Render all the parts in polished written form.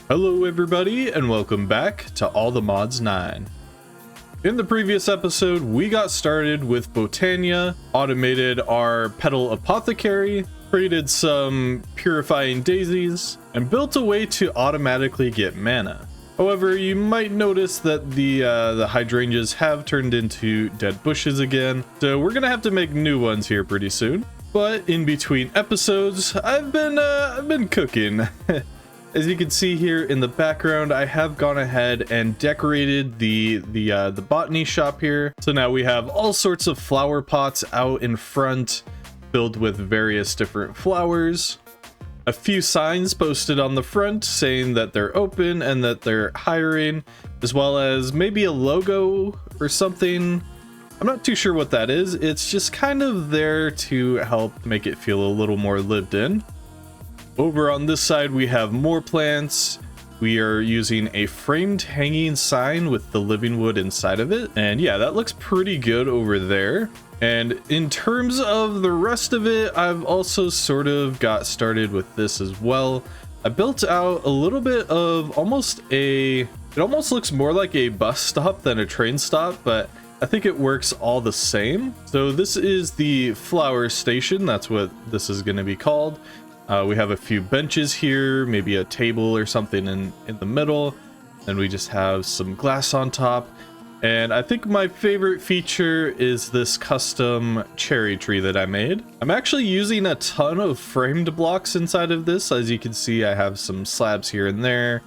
Hello everybody and welcome back to All the Mods 9. In the previous episode, we got started with Botania, automated our petal apothecary, created some purifying daisies, and built a way to automatically get mana. However, you might notice that the hydrangeas have turned into dead bushes again, so we're gonna have to make new ones here pretty soon. But in between episodes, I've been cooking. As you can see here in the background, I have gone ahead and decorated the botany shop here. So now we have all sorts of flower pots out in front, filled with various different flowers. A few signs posted on the front saying that they're open and that they're hiring, as well as maybe a logo or something. I'm not too sure what that is. It's just kind of there to help make it feel a little more lived in. Over on this side, we have more plants. We are using a framed hanging sign with the living wood inside of it. And yeah, that looks pretty good over there. And in terms of the rest of it, I've also sort of got started with this as well. I built out a little bit of it almost looks more like a bus stop than a train stop, but I think it works all the same. So this is the flower station. That's what this is going to be called. We have a few benches here, maybe a table or something in the middle, and we just have some glass on top. And I think my favorite feature is this custom cherry tree that I made. I'm actually using a ton of framed blocks inside of this. As you can see, I have some slabs here and there,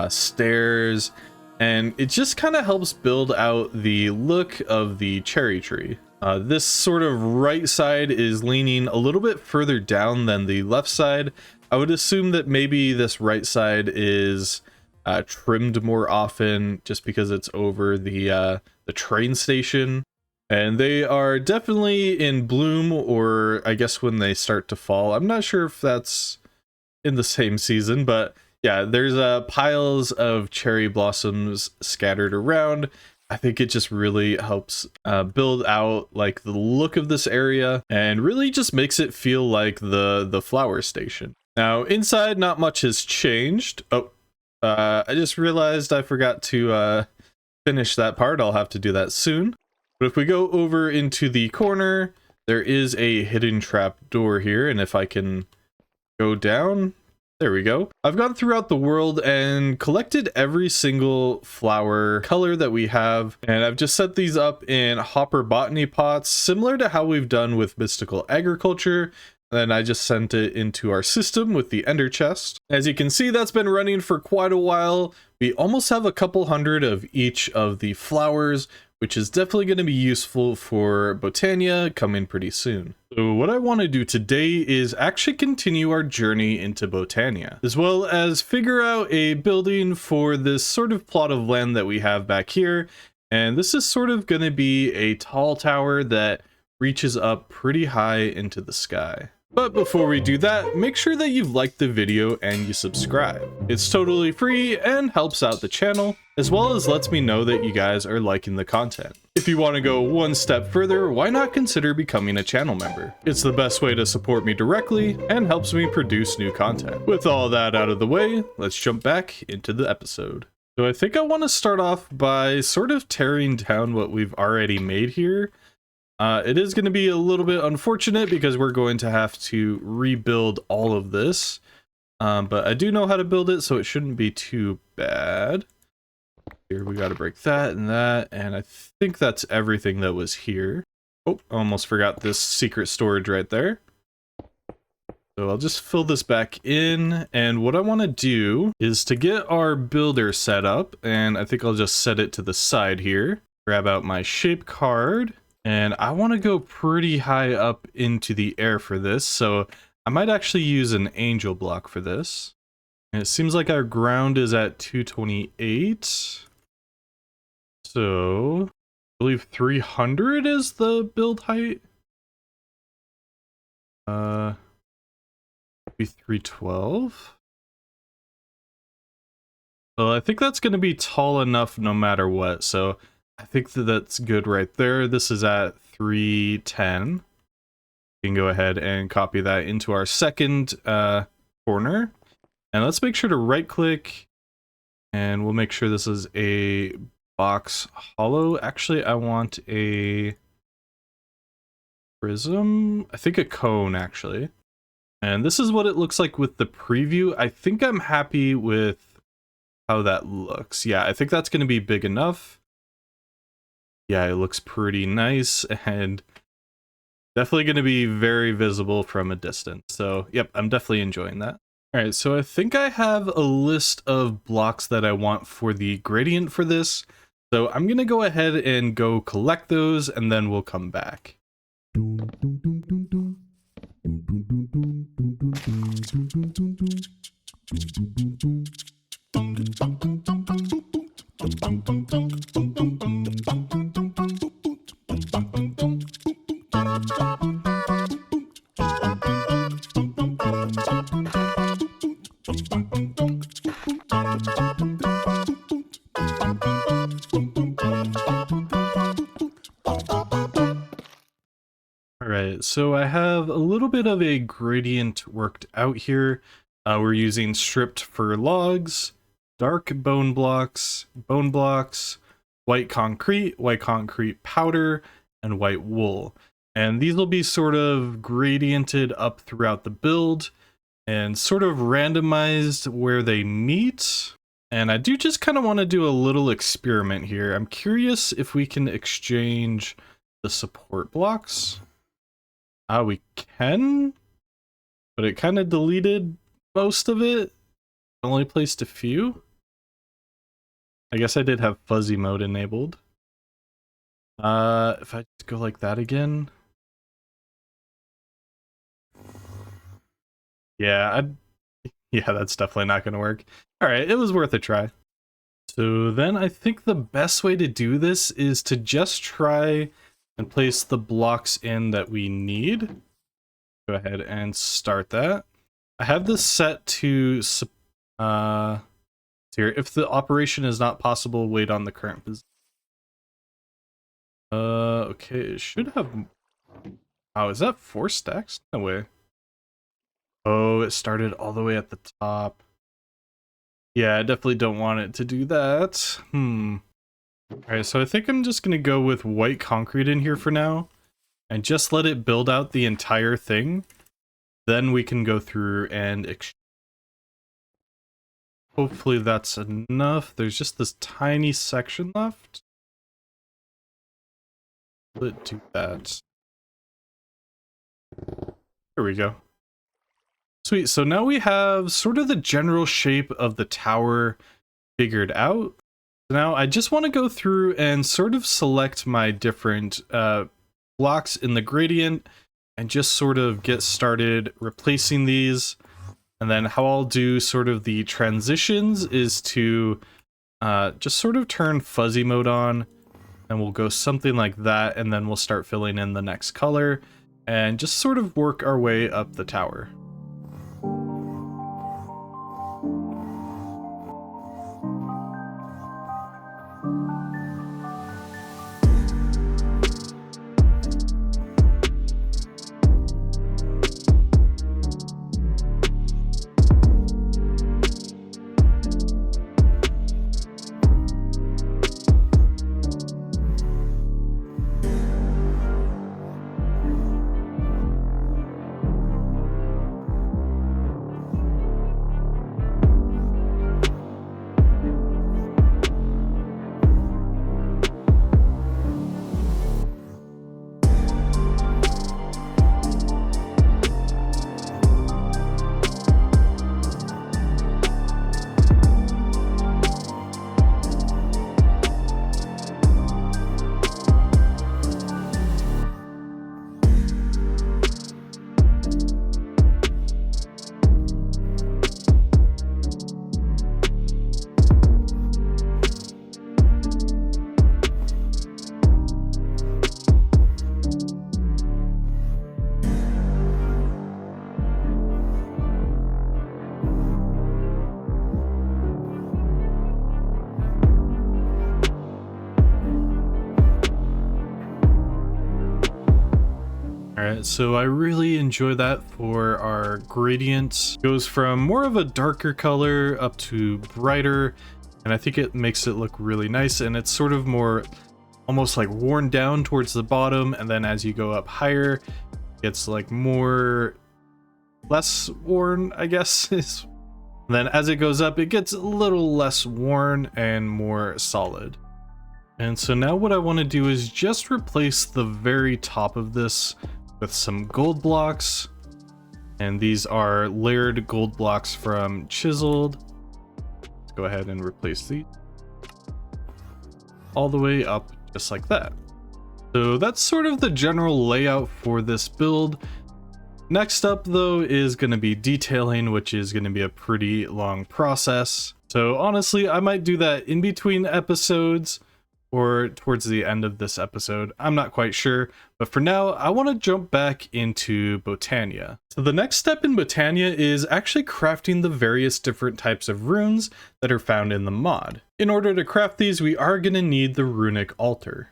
stairs, and it just kind of helps build out the look of the cherry tree. This sort of right side is leaning a little bit further down than the left side. I would assume that maybe this right side is trimmed more often just because it's over the train station. And they are definitely in bloom, or I guess when they start to fall. I'm not sure if that's in the same season, but yeah, there's piles of cherry blossoms scattered around. I think it just really helps build out like the look of this area and really just makes it feel like the flower station. Now inside, not much has changed. I just realized I forgot to finish that part. I'll have to do that soon. But if we go over into the corner, there is a hidden trap door here, and if I can go down, there we go. I've gone throughout the world and collected every single flower color that we have, and I've just set these up in hopper botany pots, similar to how we've done with mystical agriculture. Then I just sent it into our system with the ender chest. As you can see, that's been running for quite a while. We almost have a couple hundred of each of the flowers, which is definitely going to be useful for Botania coming pretty soon. So what I want to do today is actually continue our journey into Botania, as well as figure out a building for this sort of plot of land that we have back here. And this is sort of going to be a tall tower that reaches up pretty high into the sky. But before we do that, make sure that you've liked the video and you subscribe. It's totally free and helps out the channel, as well as lets me know that you guys are liking the content. If you want to go one step further, why not consider becoming a channel member? It's the best way to support me directly and helps me produce new content. With all that out of the way, let's jump back into the episode. So I think I want to start off by sort of tearing down what we've already made here. It is going to be a little bit unfortunate because we're going to have to rebuild all of this. But I do know how to build it, so it shouldn't be too bad. Here we got to break that, and I think that's everything that was here. Oh, I almost forgot this secret storage right there. So I'll just fill this back in, and what I want to do is to get our builder set up, and I think I'll just set it to the side here. Grab out my shape card. And I want to go pretty high up into the air for this, so I might actually use an angel block for this. And it seems like our ground is at 228. So, I believe 300 is the build height. Maybe 312. Well, I think that's going to be tall enough no matter what, so I think that's good right there. This is at 310. We can go ahead and copy that into our second corner. And let's make sure to right click And we'll make sure this is a box hollow. Actually, I want a prism. I think a cone, actually. And this is what it looks like with the preview. I think I'm happy with how that looks. Yeah, I think that's going to be big enough. Yeah, it looks pretty nice and definitely going to be very visible from a distance. So, yep, I'm definitely enjoying that. All right, so I think I have a list of blocks that I want for the gradient for this. So I'm going to go ahead and go collect those, and then we'll come back. Alright, so I have a little bit of a gradient worked out here. We're using stripped fir logs, dark bone blocks, white concrete powder, and white wool. And these will be sort of gradiented up throughout the build and sort of randomized where they meet. And I do just kind of want to do a little experiment here. I'm curious if we can exchange the support blocks. We can, but it kind of deleted most of it. Only placed a few. I guess I did have fuzzy mode enabled. If I just go like that again. Yeah, that's definitely not going to work. All right, it was worth a try. So then I think the best way to do this is to just try and place the blocks in that we need. Go ahead and start that. I have this set to here. If the operation is not possible, wait on the current position. Okay, it should have. Oh, is that 4 stacks? No way. Oh, it started all the way at the top. Yeah, I definitely don't want it to do that. Alright, so I think I'm just gonna go with white concrete in here for now. And just let it build out the entire thing. Then we can go through and hopefully that's enough. There's just this tiny section left. Let's do that. There we go. Sweet, so now we have sort of the general shape of the tower figured out. Now I just want to go through and sort of select my different blocks in the gradient and just sort of get started replacing these. And then how I'll do sort of the transitions is to just sort of turn fuzzy mode on, and we'll go something like that, and then we'll start filling in the next color and just sort of work our way up the tower. Alright, so I really enjoy that for our gradient. It goes from more of a darker color up to brighter, And I think it makes it look really nice, and it's sort of more almost like worn down towards the bottom, and then as you go up higher, it's like less worn, I guess. And then as it goes up, it gets a little less worn and more solid. And so now what I want to do is just replace the very top of this with some gold blocks. And these are layered gold blocks from Chiseled. Let's go ahead and replace these all the way up just like that. So that's sort of the general layout for this build. Next up though is going to be detailing, which is going to be a pretty long process. So honestly, I might do that in between episodes or towards the end of this episode. I'm not quite sure, but for now, I want to jump back into Botania. So the next step in Botania is actually crafting the various different types of runes that are found in the mod. In order to craft these, we are going to need the Runic altar.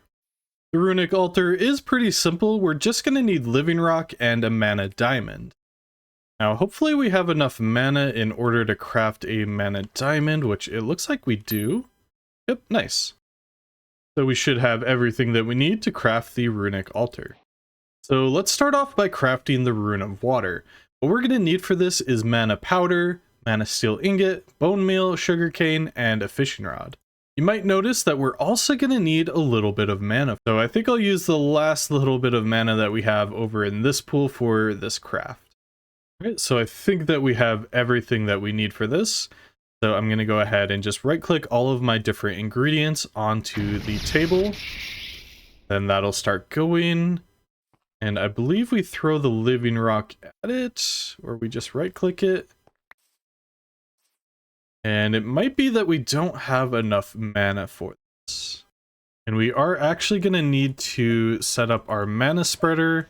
The Runic altar is pretty simple. We're just going to need living rock and a mana diamond. Now, hopefully we have enough mana in order to craft a mana diamond, which it looks like we do. Yep, nice. So we should have everything that we need to craft the Runic altar. So let's start off by crafting the Rune of Water. What we're going to need for this is mana powder, mana steel ingot, bone meal, sugarcane, and a fishing rod. You might notice that we're also going to need a little bit of mana. So I think I'll use the last little bit of mana that we have over in this pool for this craft. Alright, so I think that we have everything that we need for this. So I'm going to go ahead and just right click all of my different ingredients onto the table. Then that'll start going. And I believe we throw the living rock at it, or we just right click it. And it might be that we don't have enough mana for this. And we are actually going to need to set up our mana spreader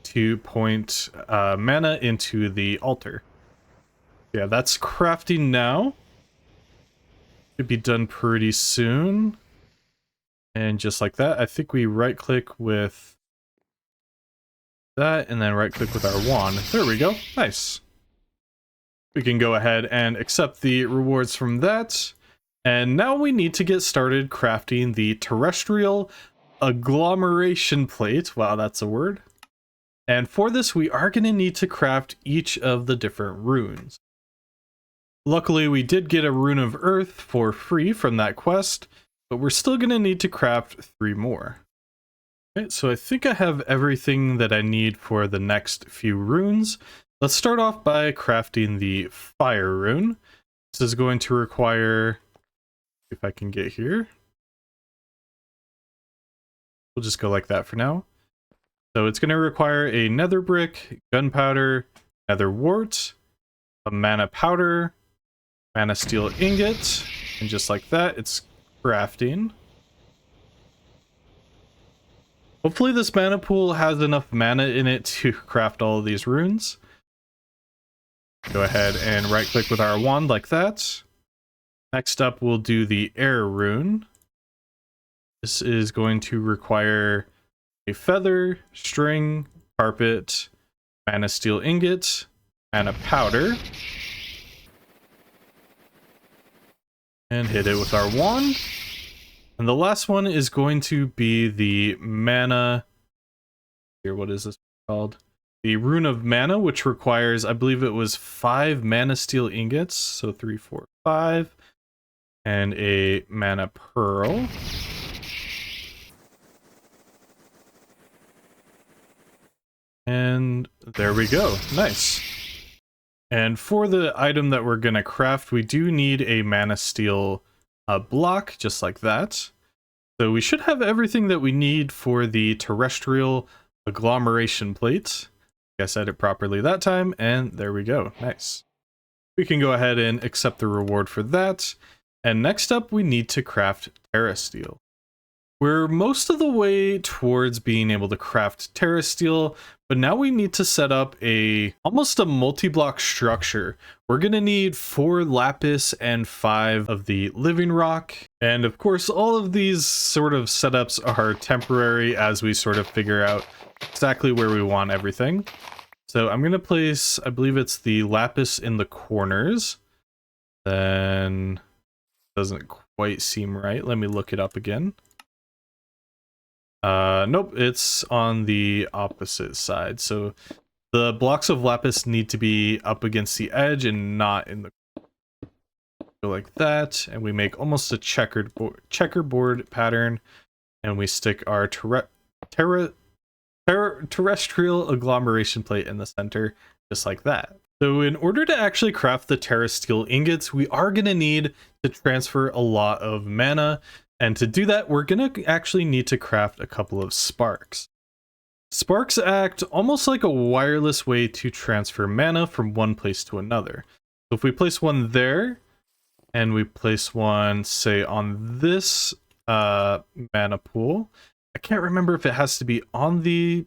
to point mana into the altar. Yeah, that's crafting now. Should be done pretty soon. And just like that, I think we right click with that and then right click with our wand. There we go. Nice. We can go ahead and accept the rewards from that. And now we need to get started crafting the Terrestrial agglomeration plate. Wow, that's a word. And for this, we are going to need to craft each of the different runes. Luckily, we did get a Rune of Earth for free from that quest, but we're still going to need to craft 3 more. Okay, so I think I have everything that I need for the next few runes. Let's start off by crafting the Fire rune. This is going to require, if I can get here, we'll just go like that for now. So it's going to require a nether brick, gunpowder, nether wart, a mana powder, mana steel ingot, and just like that, it's crafting. Hopefully this mana pool has enough mana in it to craft all of these runes. Go ahead and right click with our wand like that. Next up, we'll do the air rune. This is going to require a feather, string, carpet, mana steel ingot, mana powder, and hit it with our wand. And the last one is going to be the mana, here, what is this called? The Rune of Mana, which requires, I believe it was 5 mana steel ingots, so 3, 4, 5, and a mana pearl. And there we go. Nice. And for the item that we're going to craft, we do need a mana steel block, just like that. So we should have everything that we need for the Terrestrial agglomeration plate. I said it properly that time, and there we go. Nice. We can go ahead and accept the reward for that. And next up, we need to craft Terra Steel. We're most of the way towards being able to craft Terra Steel, but now we need to set up almost a multi-block structure. We're going to need 4 lapis and 5 of the living rock. And of course, all of these sort of setups are temporary as we sort of figure out exactly where we want everything. So I'm going to place, I believe it's the lapis in the corners. Then Doesn't quite seem right. Let me look it up again. Nope, it's on the opposite side. So the blocks of lapis need to be up against the edge and not in the like that. And we make almost a checkerboard pattern, and we stick our terrestrial agglomeration plate in the center, just like that. So in order to actually craft the Terra Steel ingots, we are going to need to transfer a lot of mana. And to do that, we're going to actually need to craft a couple of sparks. Sparks act almost like a wireless way to transfer mana from one place to another. So if we place one there, and we place one, say, on this mana pool, I can't remember if it has to be on the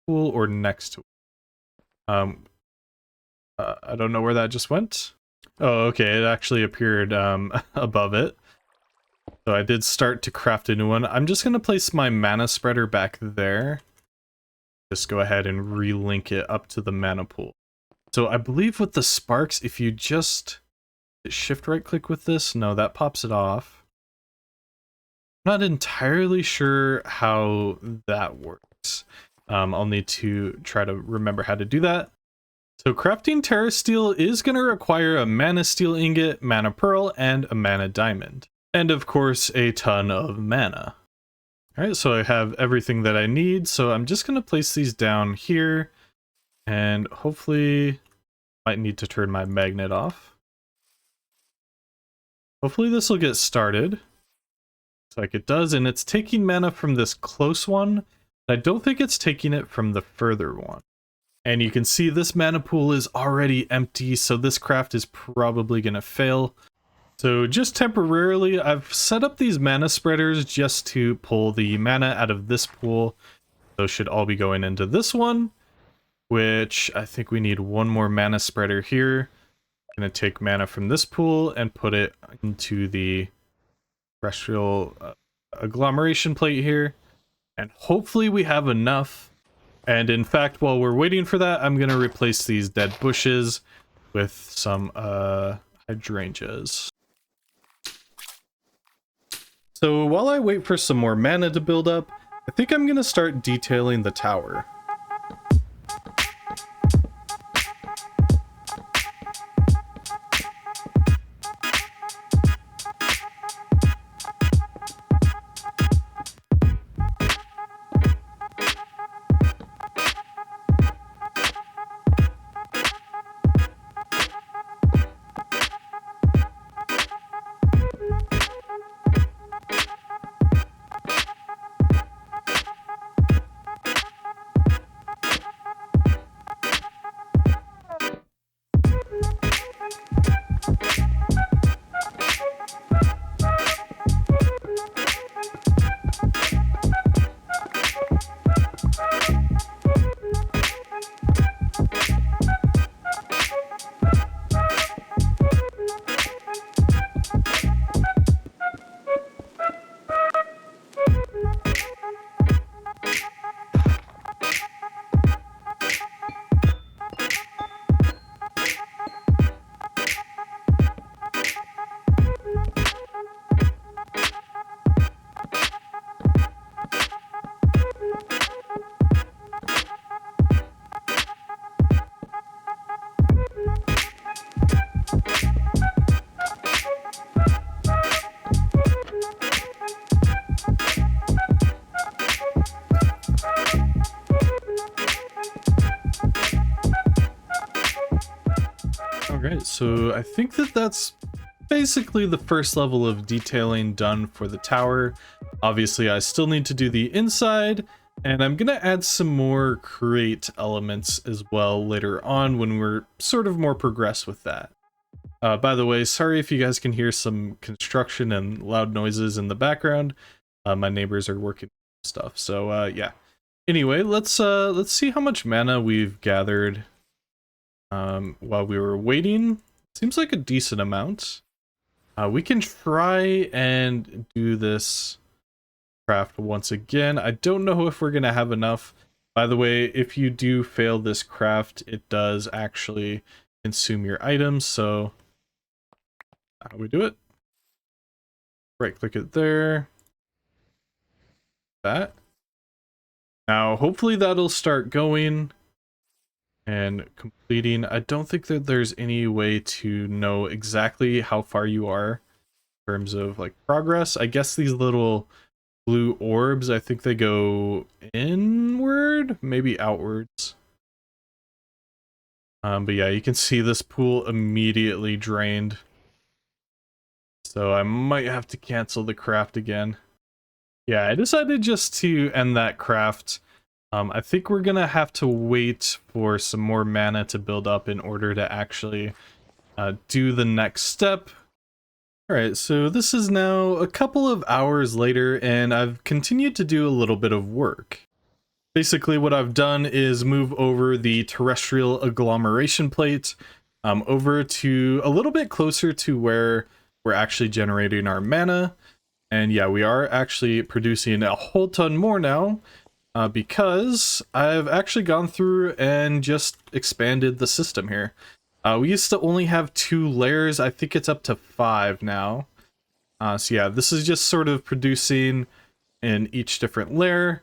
pool or next to it. I don't know where that just went. Oh, okay, it actually appeared above it. So I did start to craft a new one. I'm just going to place my mana spreader back there. Just go ahead and relink it up to the mana pool. So I believe with the sparks, if you just shift right click with this, no, that pops it off. I'm not entirely sure how that works. I'll need to try to remember how to do that. So crafting Terra Steel is going to require a mana steel ingot, mana pearl, and a mana diamond. And of course, a ton of mana. Alright, so I have everything that I need, so I'm just going to place these down here, and hopefully, might need to turn my magnet off. Hopefully this will get started. Looks like it does, and it's taking mana from this close one, but I don't think it's taking it from the further one. And you can see this mana pool is already empty, so this craft is probably going to fail. So just temporarily, I've set up these mana spreaders just to pull the mana out of this pool. Those should all be going into this one, which I think we need one more mana spreader here. I'm going to take mana from this pool and put it into the terrestrial agglomeration plate here. And hopefully we have enough. And in fact, while we're waiting for that, I'm going to replace these dead bushes with some hydrangeas. So while I wait for some more mana to build up, I think I'm going to start detailing the tower. Alright, so I think that's basically the first level of detailing done for the tower. Obviously, I still need to do the inside, and I'm gonna add some more create elements as well later on when we're sort of more progressed with that. By the way, sorry if you guys can hear some construction and loud noises in the background. My neighbors are working stuff, so yeah. Anyway, let's see how much mana we've gathered while we were waiting. Seems like a decent amount. We can try and do this craft once again. I don't know if we're gonna have enough. By the way, if you do fail this craft, it does actually consume your items, so how do we do it? Right click it there. That. Now, hopefully that'll start going and completing. I don't think that there's any way to know exactly how far you are in terms of like progress. I guess these little blue orbs, I think they go inward, maybe outwards. But yeah, you can see this pool immediately drained. So I might have to cancel the craft again. Yeah, I decided just to end that craft. I think we're gonna have to wait for some more mana to build up in order to actually do the next step. Alright, so this is now a couple of hours later, and I've continued to do a little bit of work. Basically what I've done is move over the terrestrial agglomeration plate over to a little bit closer to where we're actually generating our mana. And yeah, we are actually producing a whole ton more now because I've actually gone through and just expanded the system here. We used to only have 2 layers. I think it's up to 5 now. So yeah, this is just sort of producing in each different layer.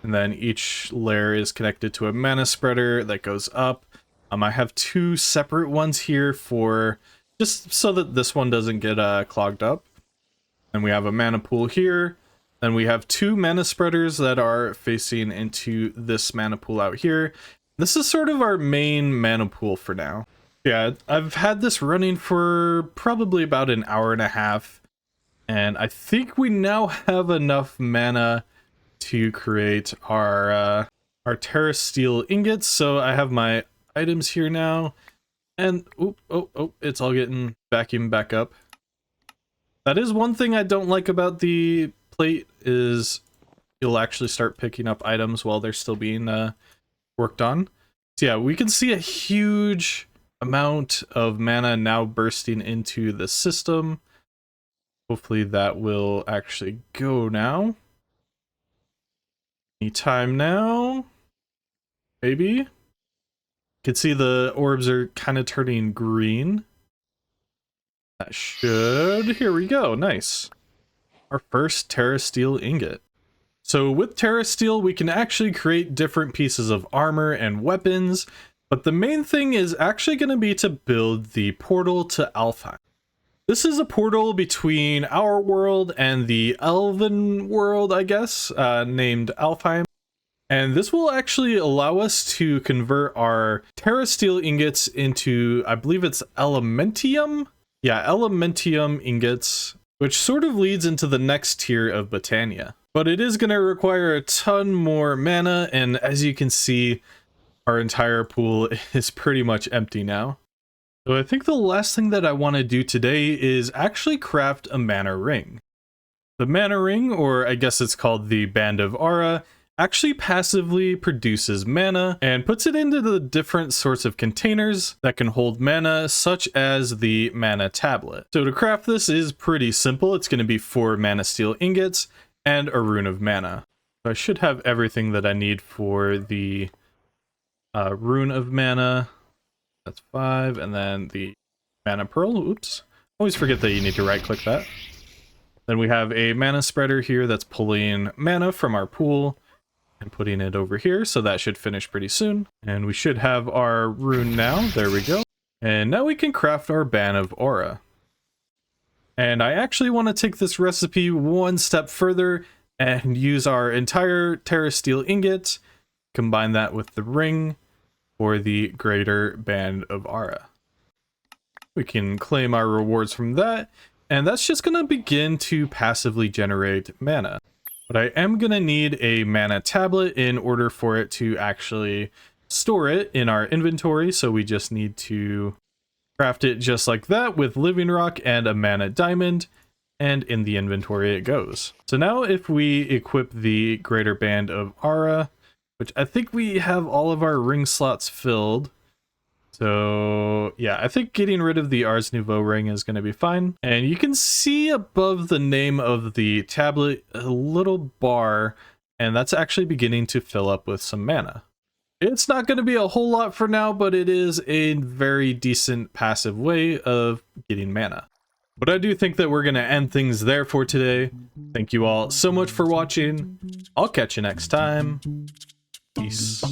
And then each layer is connected to a mana spreader that goes up. I have 2 separate ones here for just so that this one doesn't get clogged up. And we have a mana pool here. Then we have 2 mana spreaders that are facing into this mana pool out here. This is sort of our main mana pool for now. Yeah, I've had this running for probably about an hour and a half. And I think we now have enough mana to create our Terra Steel ingots. So I have my items here now, and it's all getting vacuumed back up. That is one thing I don't like about the plate, is you'll actually start picking up items while they're still being worked on. So yeah, we can see a huge amount of mana now bursting into the system. Hopefully that will actually go now. Anytime now, maybe. You can see the orbs are kind of turning green. That should, here we go, nice. Our first Terra Steel ingot. So with Terra Steel, we can actually create different pieces of armor and weapons, but the main thing is actually going to be to build the portal to Alfheim. This is a portal between our world and the Elven world, I guess, named Alfheim. And this will actually allow us to convert our Terra Steel ingots into, I believe it's Elementium? Yeah, Elementium ingots, which sort of leads into the next tier of Botania. But it is going to require a ton more mana, and as you can see, our entire pool is pretty much empty now. So I think the last thing that I want to do today is actually craft a mana ring. The mana ring, or I guess it's called the Band of Aura, actually passively produces mana and puts it into the different sorts of containers that can hold mana, such as the mana tablet. So to craft this is pretty simple. It's going to be 4 mana steel ingots and a rune of mana. So I should have everything that I need for the rune of mana. That's 5, and then the mana pearl. Oops. Always forget that you need to right click that. Then we have a mana spreader here that's pulling mana from our pool and putting it over here, so that should finish pretty soon. And we should have our rune now. There we go. And now we can craft our Band of Aura. And I actually want to take this recipe one step further and use our entire Terra Steel ingot, combine that with the ring for the greater Band of Aura. We can claim our rewards from that, and that's just going to begin to passively generate mana. But I am going to need a mana tablet in order for it to actually store it in our inventory, so we just need to craft it just like that with living rock and a mana diamond, and in the inventory it goes. So now if we equip the greater Band of Aura, which I think we have all of our ring slots filled. So yeah, I think getting rid of the Ars Nouveau ring is going to be fine. And you can see above the name of the tablet a little bar, and that's actually beginning to fill up with some mana. It's not going to be a whole lot for now, but it is a very decent passive way of getting mana. But I do think that we're going to end things there for today. Thank you all so much for watching. I'll catch you next time. Peace.